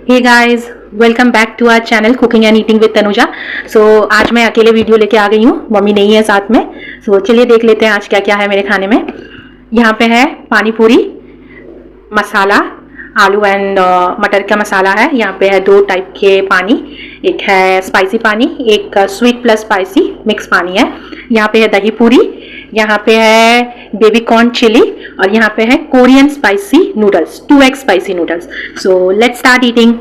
Hey guys, welcome back to our channel cooking and eating with Tanuja. आज मैं अकेले video लेके आ गई हूँ, मम्मी नहीं है साथ में। चलिए देख लेते हैं आज क्या क्या है मेरे खाने में। यहाँ पे है पानी पूरी मसाला, आलू एंड मटर का मसाला है। यहाँ पे है दो टाइप के पानी, एक है स्पाइसी पानी, एक स्वीट प्लस स्पाइसी मिक्स पानी है। यहाँ पे है दही पूरी, यहाँ पे है बेबीकॉर्न चिली, और यहाँ पे है Korean spicy noodles, 2x spicy noodles. So let's start eating.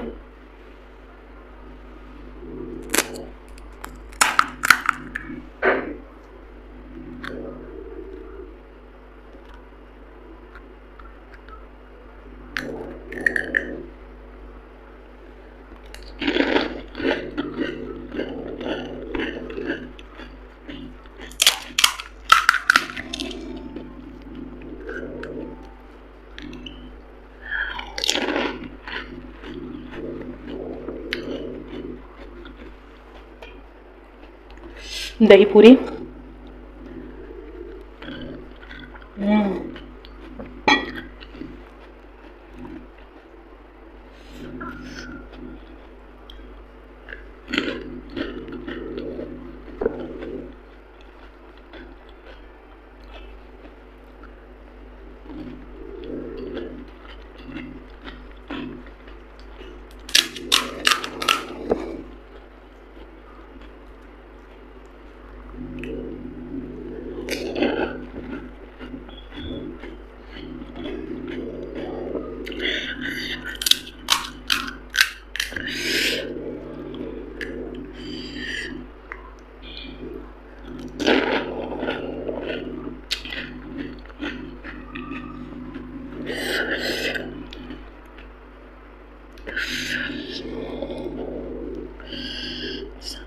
दही पूरी,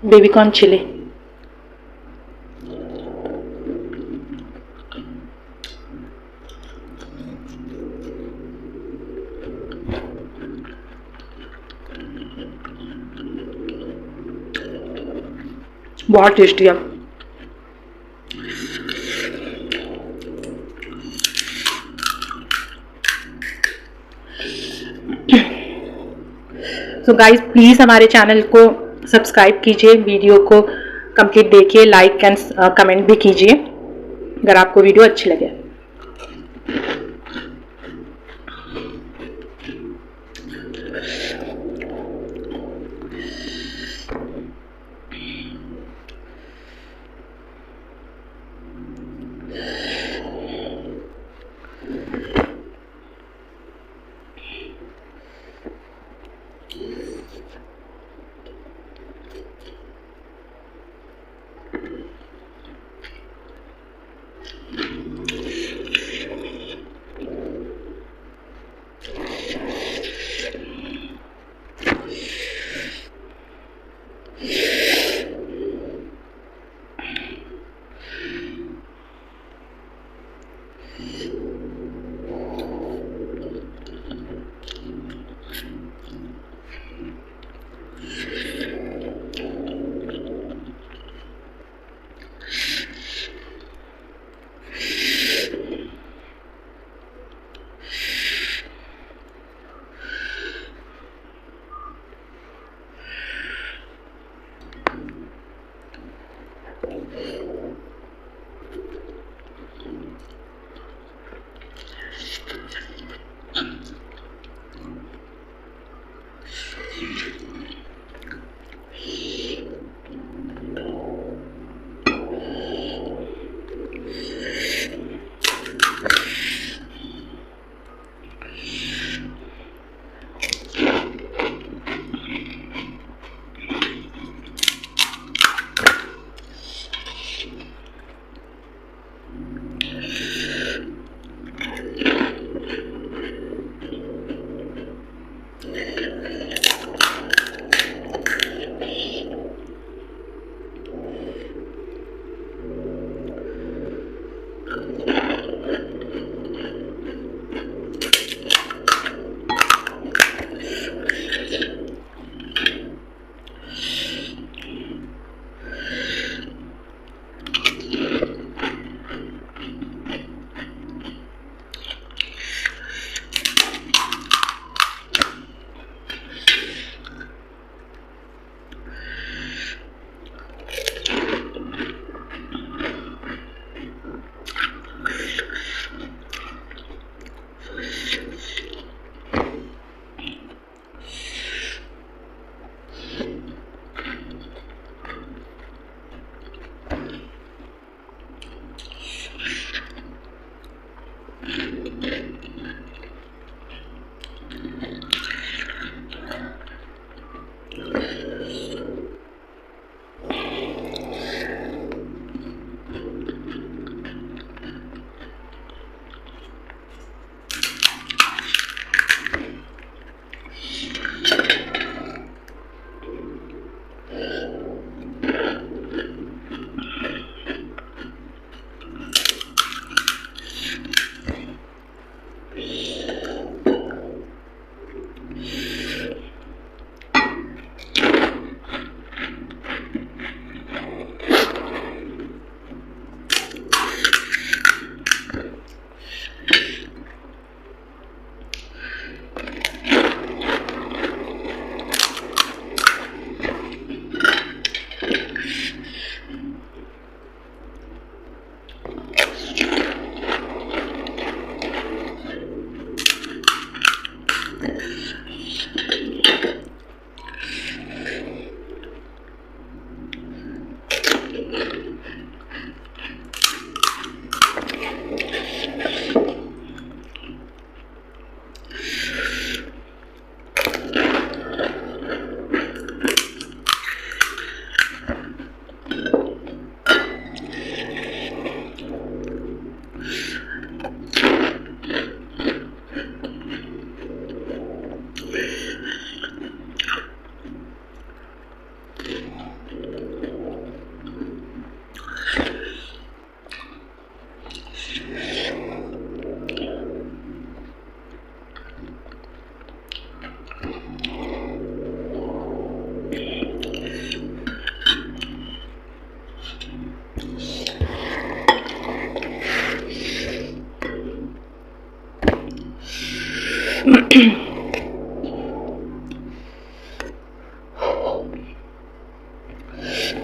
बेबीकॉर्न चिली। बहुत टेस्टी है। सो गाइज प्लीज़ हमारे चैनल को सब्सक्राइब कीजिए, वीडियो को कंप्लीट देखिए, लाइक एंड कमेंट भी कीजिए अगर आपको वीडियो अच्छी लगे।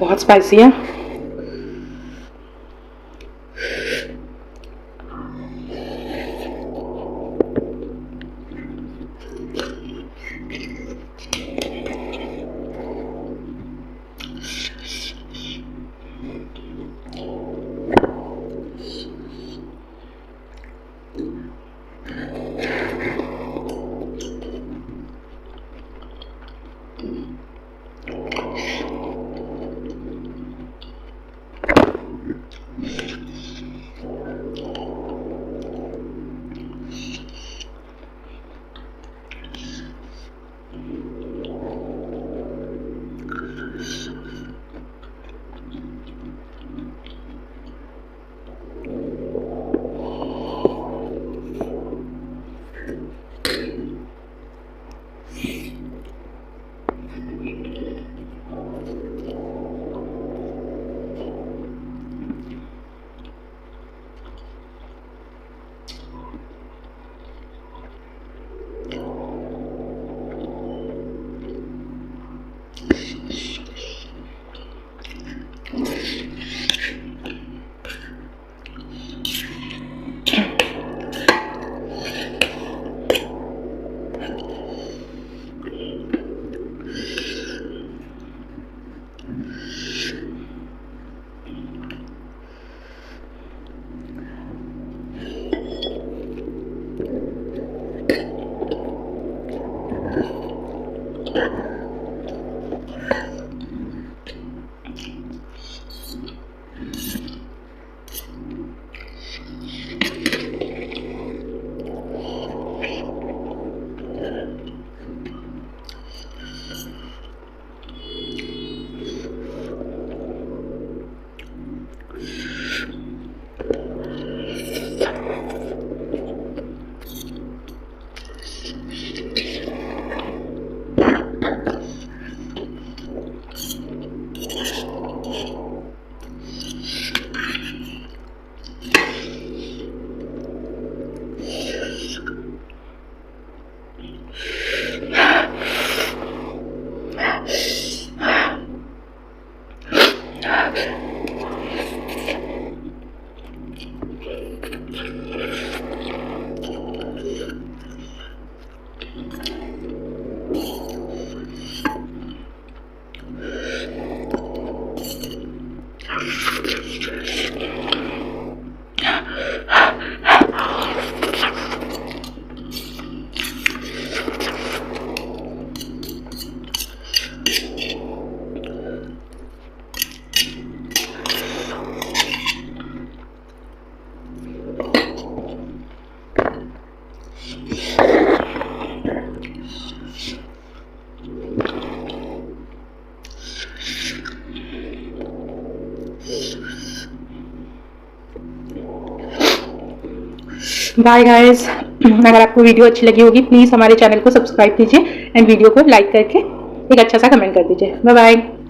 बहुत स्पाइसी है। बाय गाइस, अगर आपको वीडियो अच्छी लगी होगी प्लीज़ हमारे चैनल को सब्सक्राइब कीजिए एंड वीडियो को लाइक करके एक अच्छा सा कमेंट कर दीजिए। Bye bye.